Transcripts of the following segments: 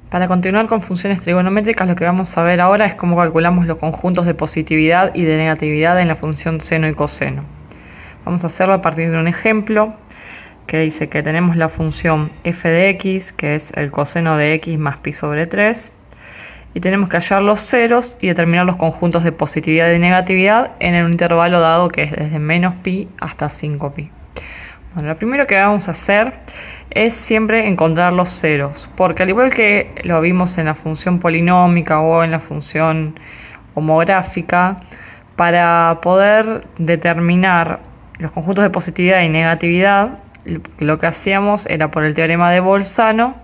Para continuar con funciones trigonométricas, lo que vamos a ver ahora es cómo calculamos los conjuntos de positividad y de negatividad en la función seno y coseno. Vamos a hacerlo a partir de un ejemplo que dice que tenemos la función f de x, que es el coseno de x más pi sobre 3, y tenemos que hallar los ceros y determinar los conjuntos de positividad y negatividad en un intervalo dado que es desde menos pi hasta 5pi. Bueno, lo primero que vamos a hacer es siempre encontrar los ceros, porque al igual que lo vimos en la función polinómica o en la función homográfica, para poder determinar los conjuntos de positividad y negatividad, lo que hacíamos era, por el teorema de Bolzano,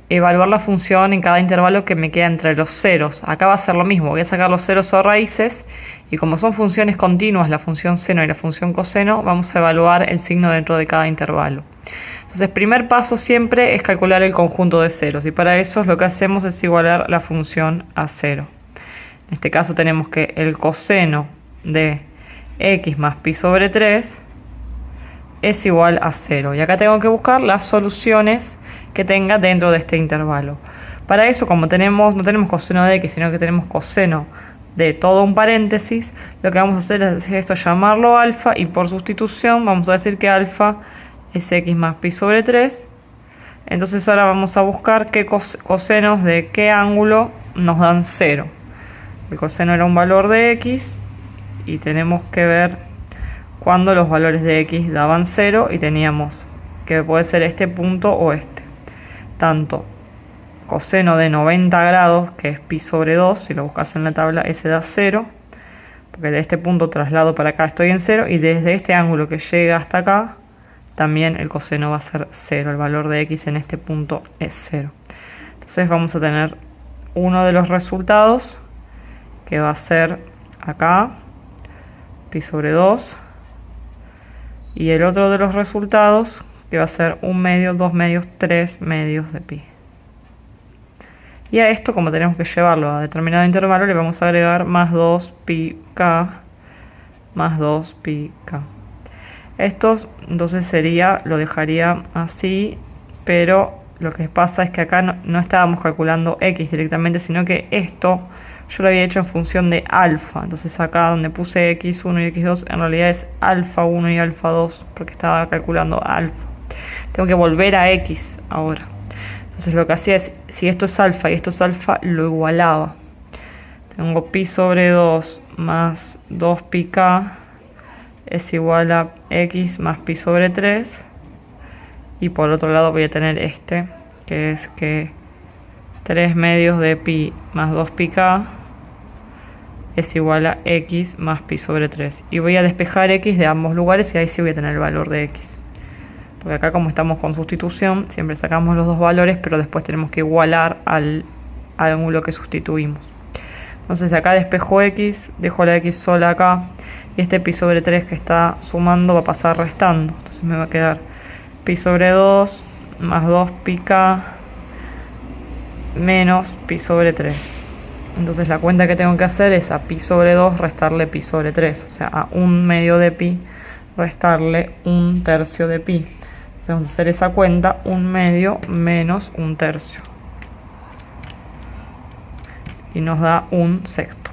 evaluar la función en cada intervalo que me queda entre los ceros. Acá va a ser lo mismo, voy a sacar los ceros o raíces, y como son funciones continuas, la función seno y la función coseno, vamos a evaluar el signo dentro de cada intervalo. Entonces, primer paso siempre es calcular el conjunto de ceros, y para eso lo que hacemos es igualar la función a 0. En este caso tenemos que el coseno de x más pi sobre 3 es igual a 0. Y acá tengo que buscar las soluciones que tenga dentro de este intervalo. Para eso, como no tenemos coseno de x, sino que tenemos coseno de todo un paréntesis, lo que vamos a hacer es esto, llamarlo alfa, y por sustitución vamos a decir que alfa es x más pi sobre 3. Entonces ahora vamos a buscar qué cosenos de qué ángulo nos dan 0. El coseno era un valor de x y tenemos que ver cuando los valores de x daban 0, y teníamos que puede ser este punto o este. Tanto coseno de 90 grados, que es pi sobre 2, si lo buscas en la tabla, ese da 0, porque de este punto traslado para acá estoy en 0, y desde este ángulo que llega hasta acá, también el coseno va a ser 0, el valor de x en este punto es 0. Entonces vamos a tener uno de los resultados, que va a ser acá, pi sobre 2, y el otro de los resultados, que va a ser 1 medio, 2 medios, 3 medios de pi. Y a esto, como tenemos que llevarlo a determinado intervalo, le vamos a agregar más 2 pi k más 2 pi k. Esto entonces lo dejaría así, pero lo que pasa es que acá no estábamos calculando x directamente, sino que esto yo lo había hecho en función de alfa. Entonces acá donde puse x1 y x2 en realidad es alfa 1 y alfa 2, porque estaba calculando alfa. Tengo que volver a x ahora. Entonces lo que hacía es, si esto es alfa y esto es alfa, lo igualaba. Tengo pi sobre 2 más 2 pi k es igual a x más pi sobre 3. Y por otro lado voy a tener este, que es que 3 medios de pi más 2 pi k es igual a x más pi sobre 3. Y voy a despejar x de ambos lugares, y ahí sí voy a tener el valor de x. Porque acá, como estamos con sustitución, siempre sacamos los dos valores, pero después tenemos que igualar al ángulo que sustituimos. Entonces acá despejo x, dejo la x sola acá, y este pi sobre 3 que está sumando va a pasar restando. Entonces me va a quedar pi sobre 2 más 2 pi k menos pi sobre 3. Entonces la cuenta que tengo que hacer es a pi sobre 2 restarle pi sobre 3. O sea, a 1 medio de pi restarle 1 tercio de pi. Entonces vamos a hacer esa cuenta, 1 medio menos 1 tercio. Y nos da 1 sexto.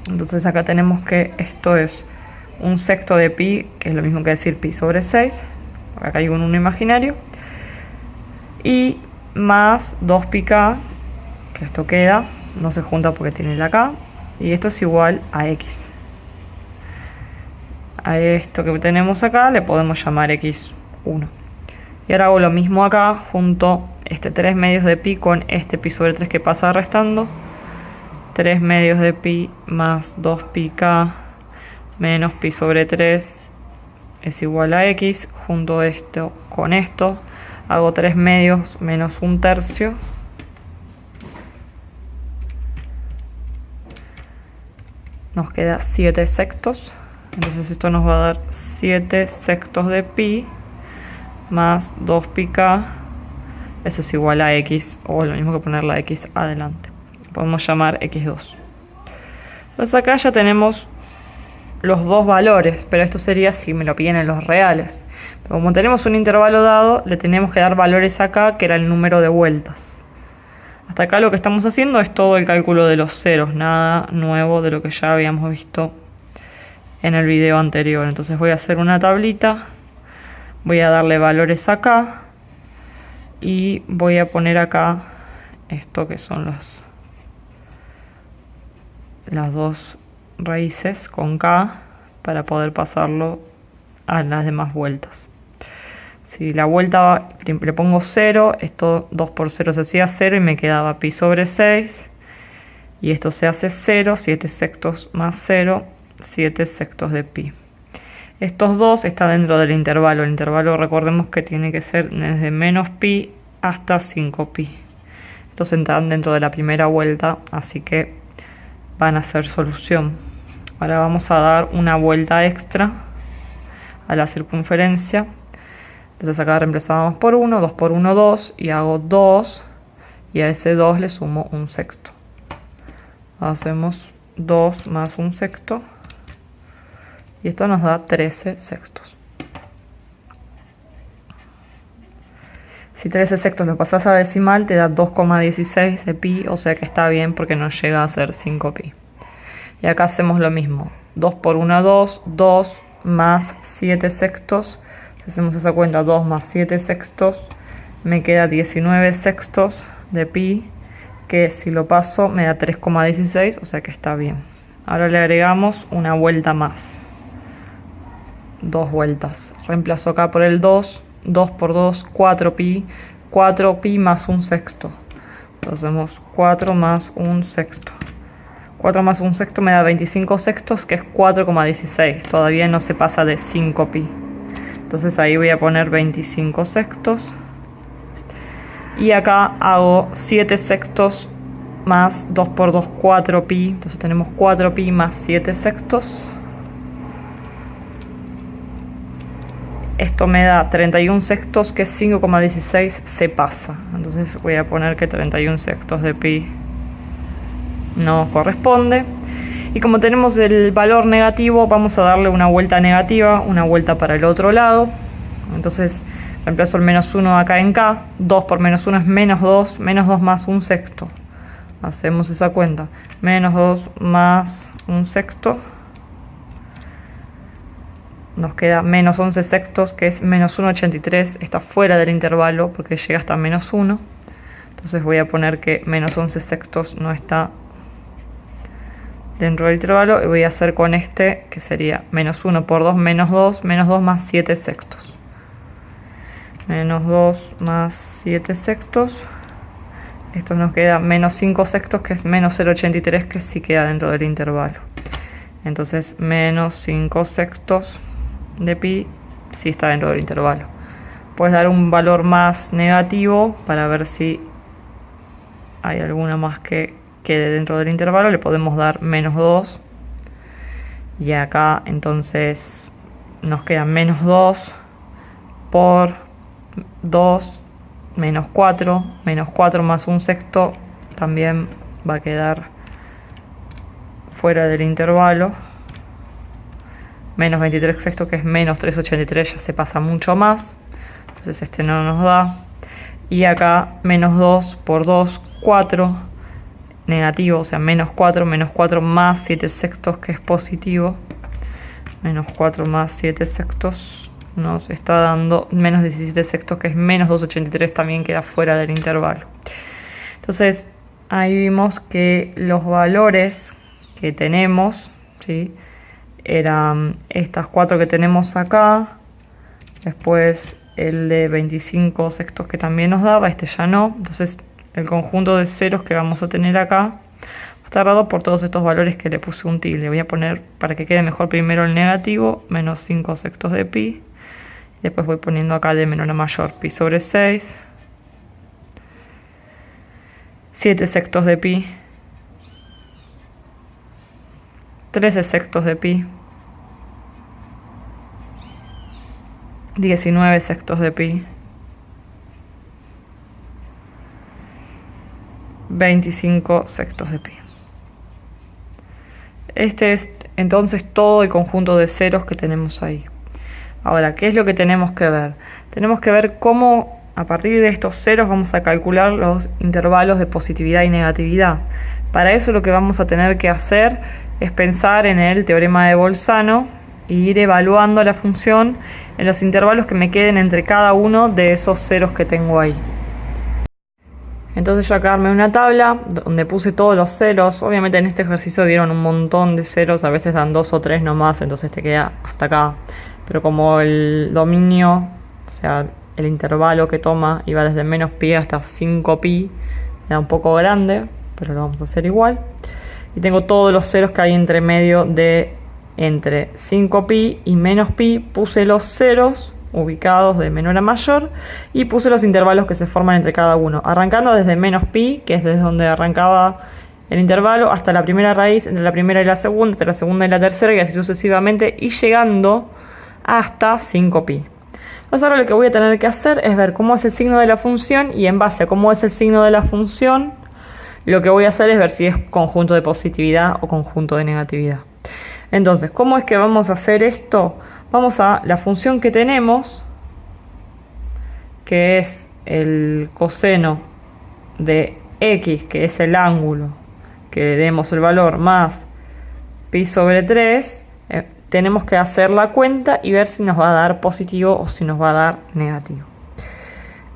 Entonces acá tenemos que esto es 1 sexto de pi, que es lo mismo que decir pi sobre 6. Acá hay un 1 imaginario. Y más 2 pi k, que esto queda, no se junta porque tiene la k, y esto es igual a x. A esto que tenemos acá le podemos llamar x1. Y ahora hago lo mismo acá, junto este 3 medios de pi con este pi sobre 3 que pasa restando. 3 medios de pi más 2 pi k menos pi sobre 3 es igual a x. Junto esto con esto, hago 3 medios menos 1 tercio. Nos queda 7 sextos. Entonces esto nos va a dar 7 sextos de pi más 2 pi k. Eso es igual a x, o lo mismo que poner la x adelante. Podemos llamar x2. Entonces acá ya tenemos los dos valores, pero esto sería si me lo piden en los reales. Como tenemos un intervalo dado, le tenemos que dar valores acá, que era el número de vueltas. Hasta acá lo que estamos haciendo es todo el cálculo de los ceros, nada nuevo de lo que ya habíamos visto en el video anterior. Entonces voy a hacer una tablita, voy a darle valores acá y voy a poner acá esto que son las dos raíces con K para poder pasarlo a las demás vueltas. Si la vuelta le pongo 0, esto 2 por 0 se hacía 0 y me quedaba pi sobre 6. Y esto se hace 0, 7 sextos más 0, 7 sextos de pi. Estos dos están dentro del intervalo. El intervalo, recordemos que tiene que ser desde menos pi hasta 5 pi. Estos están dentro de la primera vuelta, así que van a ser solución. Ahora vamos a dar una vuelta extra a la circunferencia. Entonces acá reemplazamos por 1, 2 por 1, 2, y hago 2, y a ese 2 le sumo un sexto. Hacemos 2 más un sexto, y esto nos da 13 sextos. Si 13 sextos lo pasas a decimal, te da 2,16 de pi, o sea que está bien porque no llega a ser 5 pi. Y acá hacemos lo mismo, 2 por 1, 2, 2 más 7 sextos. Si hacemos esa cuenta, 2 más 7 sextos, me queda 19 sextos de pi, que si lo paso me da 3,16, o sea que está bien. Ahora le agregamos una vuelta más, 2 vueltas. Reemplazo acá por el 2, 2 por 2, 4 pi, 4 pi más un sexto. Entonces hacemos 4 más un sexto. 4 más un sexto me da 25 sextos, que es 4,16. Todavía no se pasa de 5 pi. Entonces ahí voy a poner 25 sextos. Y acá hago 7 sextos más 2 por 2, 4 pi. Entonces tenemos 4 pi más 7 sextos. Esto me da 31 sextos, que es 5,16, se pasa. Entonces voy a poner que 31 sextos de pi no corresponde. Y como tenemos el valor negativo, vamos a darle una vuelta negativa, una vuelta para el otro lado. Entonces reemplazo el menos 1 acá en K. 2 por menos 1 es menos 2, menos 2 más un sexto. Hacemos esa cuenta, menos 2 más un sexto. Nos queda menos 11 sextos, que es menos 1,83. Está fuera del intervalo porque llega hasta menos 1. Entonces voy a poner que menos 11 sextos no está dentro del intervalo, y voy a hacer con este, que sería menos 1 por 2, menos 2 más 7 sextos. Menos 2 más 7 sextos. Esto nos queda menos 5 sextos, que es menos 0,83, que sí queda dentro del intervalo. Entonces menos 5 sextos de pi sí está dentro del intervalo. Puedes dar un valor más negativo para ver si hay alguna más que quede dentro del intervalo. Le podemos dar menos 2, y acá entonces nos queda menos 2 por 2, menos 4 más un sexto también va a quedar fuera del intervalo. Menos 23 sextos, que es menos 3,83, ya se pasa mucho más, entonces este no nos da. Y acá menos 2 por 2, 4 negativo, o sea menos 4 más 7 sextos, que es positivo. Menos 4 más 7 sextos nos está dando menos 17 sextos, que es menos 2,83, también queda fuera del intervalo. Entonces ahí vimos que los valores que tenemos, ¿sí?, eran estas 4 que tenemos acá, después el de 25 sextos que también nos daba, este ya no. Entonces el conjunto de ceros que vamos a tener acá está dado por todos estos valores que le puse un tilde. Voy a poner, para que quede mejor, primero el negativo, menos 5 sextos de pi. Después voy poniendo acá de menor a mayor, pi sobre 6. 7 sextos de pi. 13 sextos de pi. 19 sextos de pi. 25 sextos de pi. Este es entonces todo el conjunto de ceros que tenemos ahí. Ahora, ¿qué es lo que tenemos que ver? Tenemos que ver cómo a partir de estos ceros vamos a calcular los intervalos de positividad y negatividad. Para eso lo que vamos a tener que hacer es pensar en el teorema de Bolzano e ir evaluando la función en los intervalos que me queden entre cada uno de esos ceros que tengo ahí. Entonces yo acá armé una tabla donde puse todos los ceros. Obviamente en este ejercicio dieron un montón de ceros, a veces dan 2 o 3 nomás, entonces te queda hasta acá. Pero como el dominio, o sea, el intervalo que toma iba desde menos pi hasta 5pi, era un poco grande, pero lo vamos a hacer igual. Y tengo todos los ceros que hay entre medio de entre 5pi y menos pi. Puse los ceros ubicados de menor a mayor y puse los intervalos que se forman entre cada uno, arrancando desde menos pi, que es desde donde arrancaba el intervalo, hasta la primera raíz, entre la primera y la segunda, entre la segunda y la tercera, y así sucesivamente, y llegando hasta 5pi. Entonces ahora lo que voy a tener que hacer es ver cómo es el signo de la función, y en base a cómo es el signo de la función, lo que voy a hacer es ver si es conjunto de positividad o conjunto de negatividad. Entonces, ¿cómo es que vamos a hacer esto? Vamos a la función que tenemos, que es el coseno de x, que es el ángulo, que le demos el valor más pi sobre 3, tenemos que hacer la cuenta y ver si nos va a dar positivo o si nos va a dar negativo.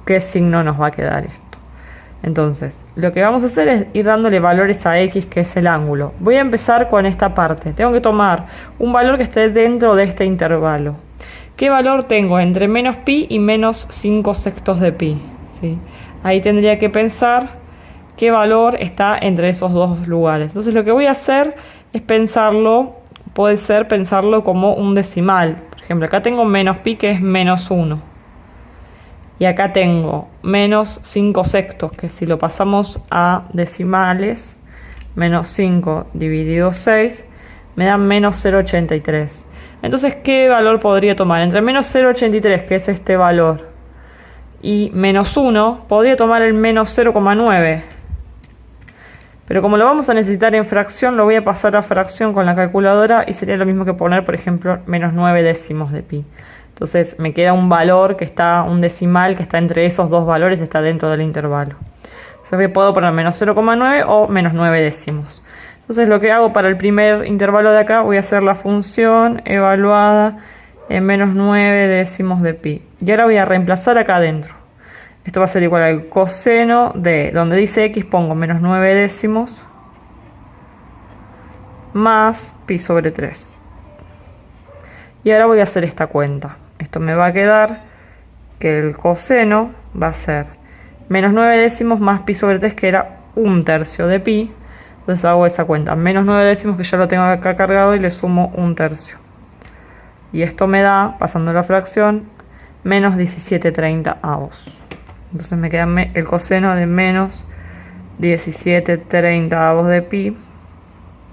¿Qué signo nos va a quedar esto? Entonces, lo que vamos a hacer es ir dándole valores a x, que es el ángulo. Voy a empezar con esta parte. Tengo que tomar un valor que esté dentro de este intervalo. ¿Qué valor tengo? Entre menos pi y menos 5 sextos de pi, ¿sí? Ahí tendría que pensar qué valor está entre esos dos lugares. Entonces lo que voy a hacer es pensarlo, puede ser pensarlo como un decimal. Por ejemplo, acá tengo menos pi, que es menos 1. Y acá tengo menos 5 sextos, que si lo pasamos a decimales, menos 5 dividido 6, me da menos 0,83. Entonces, ¿qué valor podría tomar? Entre menos 0,83, que es este valor, y menos 1, podría tomar el menos 0,9. Pero como lo vamos a necesitar en fracción, lo voy a pasar a fracción con la calculadora y sería lo mismo que poner, por ejemplo, menos 9 décimos de pi. Entonces me queda un valor que está, un decimal que está entre esos dos valores, está dentro del intervalo. Entonces puedo poner menos 0,9 o menos 9 décimos. Entonces lo que hago para el primer intervalo de acá, voy a hacer la función evaluada en menos 9 décimos de pi. Y ahora voy a reemplazar acá adentro. Esto va a ser igual al coseno de, donde dice x, pongo menos 9 décimos más pi sobre 3. Y ahora voy a hacer esta cuenta. Esto me va a quedar que el coseno va a ser menos 9 décimos más pi sobre 3, que era 1/3 de pi. Entonces hago esa cuenta. Menos 9 décimos, que ya lo tengo acá cargado, y le sumo 1/3. Y esto me da, pasando la fracción, menos 17/30. Entonces me queda el coseno de menos 17/30 de pi.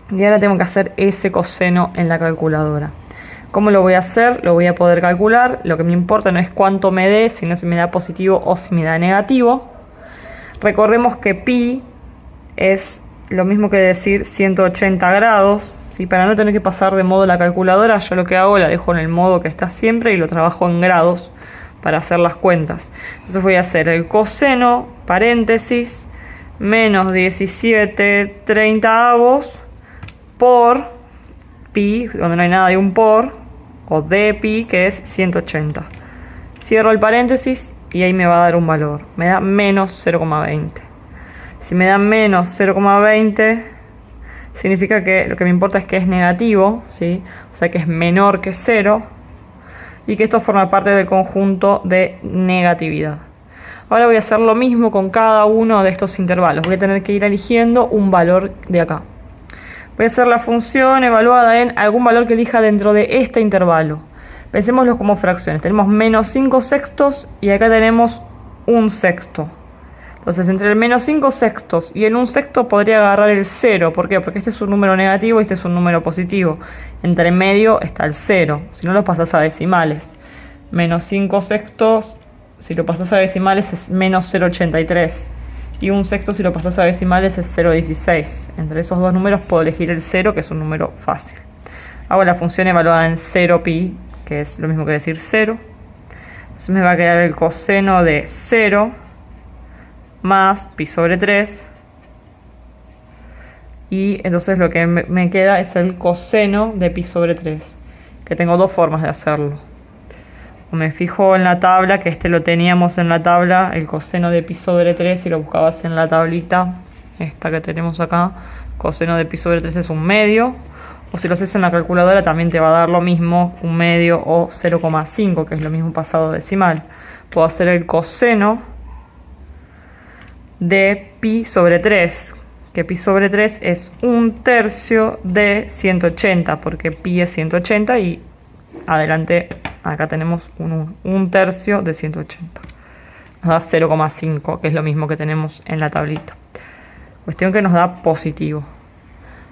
Y ahora tengo que hacer ese coseno en la calculadora. ¿Cómo lo voy a hacer? Lo voy a poder calcular. Lo que me importa no es cuánto me dé, sino si me da positivo o si me da negativo. Recordemos que pi es lo mismo que decir 180 grados. Y para no tener que pasar de modo la calculadora, yo lo que hago, la dejo en el modo que está siempre y lo trabajo en grados para hacer las cuentas. Entonces voy a hacer el coseno, paréntesis, menos 17/30 por pi, donde no hay nada de un por, o de pi, que es 180. Cierro el paréntesis y ahí me va a dar un valor. Me da menos 0,20. Si me da menos 0,20, significa que lo que me importa es que es negativo, ¿sí? O sea que es menor que 0, y que esto forma parte del conjunto de negatividad. Ahora voy a hacer lo mismo con cada uno de estos intervalos. Voy a tener que ir eligiendo un valor de acá. Voy a hacer la función evaluada en algún valor que elija dentro de este intervalo. Pensémoslo como fracciones. Tenemos menos 5 sextos y acá tenemos 1 sexto. Entonces entre el menos 5 sextos y el 1 sexto podría agarrar el 0. ¿Por qué? Porque este es un número negativo y este es un número positivo. Entre medio está el 0. Si no lo pasas a decimales. Menos 5 sextos, si lo pasas a decimales, es menos 0,83. Y 1 sexto, si lo pasas a decimales, es 0,16. Entre esos dos números puedo elegir el 0, que es un número fácil. Hago la función evaluada en 0pi, que es lo mismo que decir 0. Entonces me va a quedar el coseno de 0 más pi sobre 3. Y entonces lo que me queda es el coseno de pi sobre 3, que tengo dos formas de hacerlo. O me fijo en la tabla, que este lo teníamos en la tabla, el coseno de pi sobre 3, y lo buscabas en la tablita, esta que tenemos acá, coseno de pi sobre 3 es 1/2. O si lo haces en la calculadora también te va a dar lo mismo, 1/2 o 0,5, que es lo mismo pasado decimal. Puedo hacer el coseno de pi sobre 3, que pi sobre 3 es 1/3 de 180, porque pi es 180 y adelante acá tenemos un 1/3 de 180. Nos da 0,5, que es lo mismo que tenemos en la tablita. Cuestión que nos da positivo.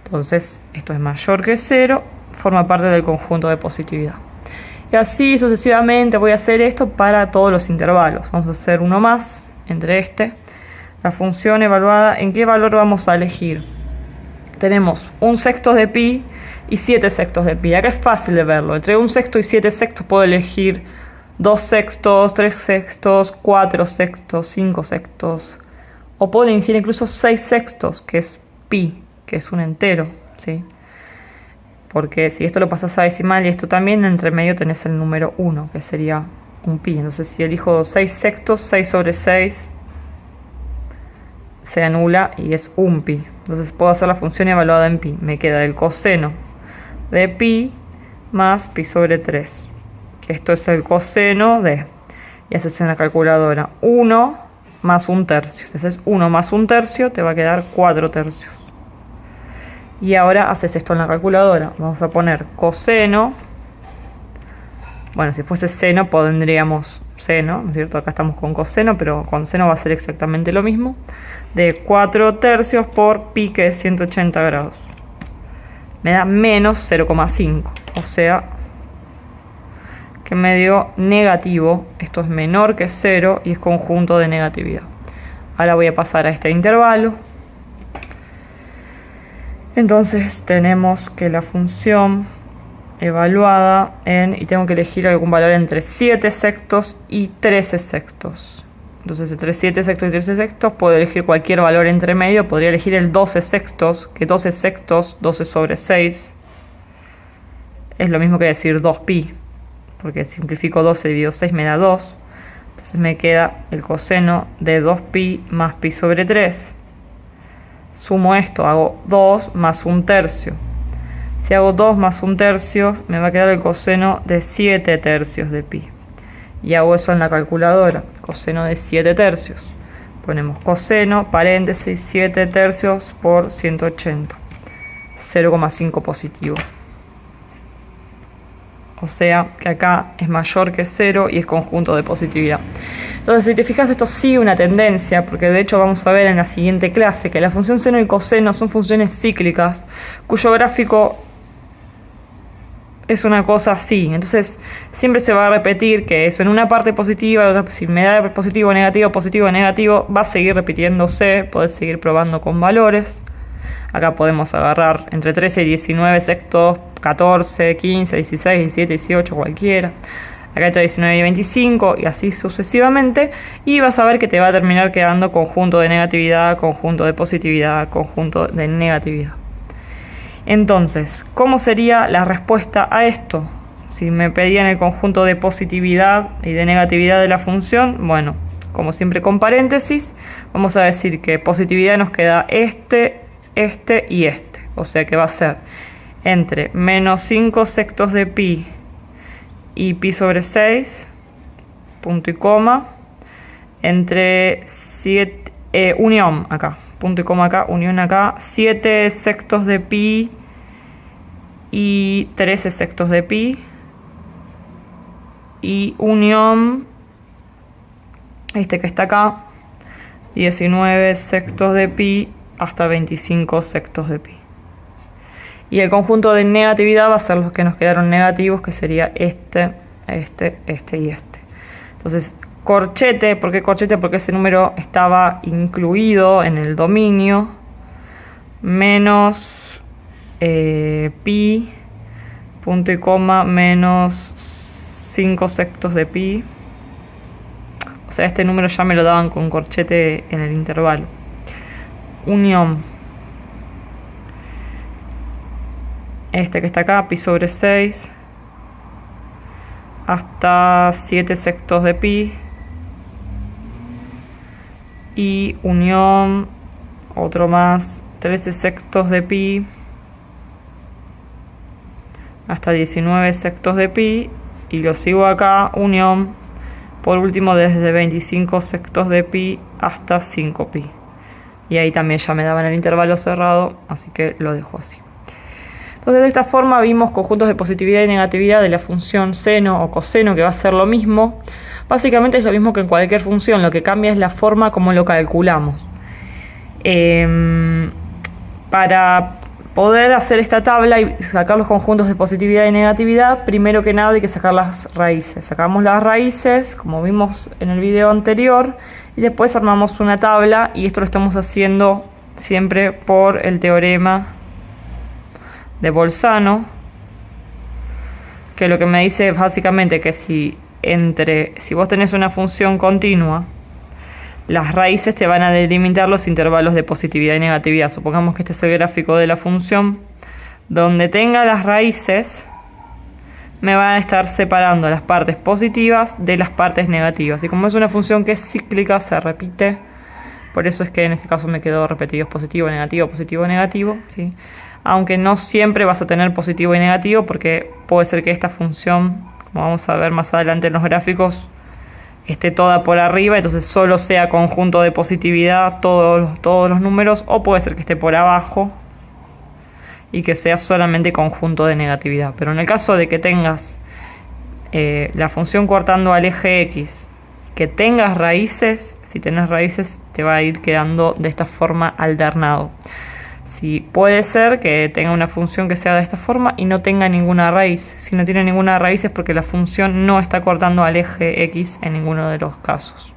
Entonces esto es mayor que 0, forma parte del conjunto de positividad. Y así sucesivamente voy a hacer esto para todos los intervalos. Vamos a hacer uno más entre este. La función evaluada, ¿en qué valor vamos a elegir? Tenemos 1/6 de pi y 7/6 de pi. Acá es fácil de verlo. Entre 1/6 y 7/6 puedo elegir 2/6, 3/6, 4/6, 5/6. O puedo elegir incluso 6/6, que es pi, que es un entero, ¿sí? Porque si esto lo pasas a decimal y esto también, entre medio tenés el número 1, que sería un pi. Entonces si elijo 6/6, 6 sobre 6 se anula y es un pi. Entonces puedo hacer la función evaluada en pi. Me queda el coseno de pi más pi sobre 3, que esto es el coseno de, y haces en la calculadora 1 más 1/3. Si haces 1 más 1/3 te va a quedar 4/3. Y ahora haces esto en la calculadora. Vamos a poner coseno. Bueno, si fuese seno pondríamos seno, ¿no es cierto? Acá estamos con coseno, pero con seno va a ser exactamente lo mismo. De 4/3 por pi, que es 180 grados. Me da menos 0,5. O sea que me dio negativo. Esto es menor que 0 y es conjunto de negatividad. Ahora voy a pasar a este intervalo. Entonces tenemos que la función evaluada en, y tengo que elegir algún valor entre 7/6 y 13/6. Entonces entre 7/6 y 13/6 puedo elegir cualquier valor entre medio. Podría elegir el 12/6, que 12/6, 12 sobre 6, es lo mismo que decir 2pi, porque simplifico 12 dividido 6 me da 2. Entonces me queda el coseno de 2pi más pi sobre 3. Sumo esto, hago 2 más 1/3. Si hago 2 más 1/3, me va a quedar el coseno de 7/3 de pi. Y hago eso en la calculadora, coseno de 7/3. Ponemos coseno, paréntesis, 7/3 por 180. 0,5 positivo. O sea que acá es mayor que 0 y es conjunto de positividad. Entonces, si te fijas, esto sigue una tendencia, porque de hecho vamos a ver en la siguiente clase que la función seno y coseno son funciones cíclicas, cuyo gráfico es una cosa así. Entonces siempre se va a repetir que eso en una parte positiva, si me da positivo, negativo, va a seguir repitiéndose. Podés seguir probando con valores. Acá podemos agarrar entre 13 y 19 sextos, 14, 15, 16, 17, 18, cualquiera. Acá entre 19 y 25 y así sucesivamente. Y vas a ver que te va a terminar quedando conjunto de negatividad, conjunto de positividad, conjunto de negatividad. Entonces, ¿cómo sería la respuesta a esto? Si me pedían el conjunto de positividad y de negatividad de la función, bueno, como siempre con paréntesis, vamos a decir que positividad nos queda este y este. O sea que va a ser entre menos 5/6 de pi y pi sobre 6, punto y coma, entre 7, unión acá. Punto y coma acá, unión acá, 7/6 de pi y 13/6 de pi, y unión, este que está acá, 19/6 de pi hasta 25/6 de pi. Y el conjunto de negatividad va a ser los que nos quedaron negativos, que sería este y este. Entonces, corchete, ¿por qué corchete? Porque ese número estaba incluido en el dominio, menos pi, punto y coma, menos 5/6 de pi, O sea, este número ya me lo daban con corchete en el intervalo. Unión. Este que está acá, pi sobre 6. Hasta 7 sextos de pi. Y unión, otro más, 13 sextos de pi. Hasta 19 sextos de pi. Y lo sigo acá, unión, por último desde 25 sextos de pi hasta 5 pi. Y ahí también ya me daban el intervalo cerrado, así que lo dejo así. Entonces de esta forma vimos conjuntos de positividad y negatividad de la función seno o coseno, que va a ser lo mismo. Básicamente es lo mismo que en cualquier función, lo que cambia es la forma como lo calculamos. Para poder hacer esta tabla y sacar los conjuntos de positividad y negatividad, primero que nada hay que sacar las raíces. Sacamos las raíces, como vimos en el video anterior, y después armamos una tabla, y esto lo estamos haciendo siempre por el teorema de Bolzano, que lo que me dice es básicamente que si vos tenés una función continua, las raíces te van a delimitar los intervalos de positividad y negatividad. Supongamos que este es el gráfico de la función. Donde tenga las raíces, me van a estar separando las partes positivas de las partes negativas. Y como es una función que es cíclica, se repite. Por eso es que en este caso me quedó repetido positivo, negativo, ¿sí? Aunque no siempre vas a tener positivo y negativo, porque puede ser que esta función, como vamos a ver más adelante en los gráficos, esté toda por arriba, entonces solo sea conjunto de positividad todos los números, o puede ser que esté por abajo y que sea solamente conjunto de negatividad. Pero en el caso de que tengas la función cortando al eje X, que tengas raíces, si tenés raíces te va a ir quedando de esta forma alternado. Si puede ser que tenga una función que sea de esta forma y no tenga ninguna raíz. Si no tiene ninguna raíz es porque la función no está cortando al eje X en ninguno de los casos.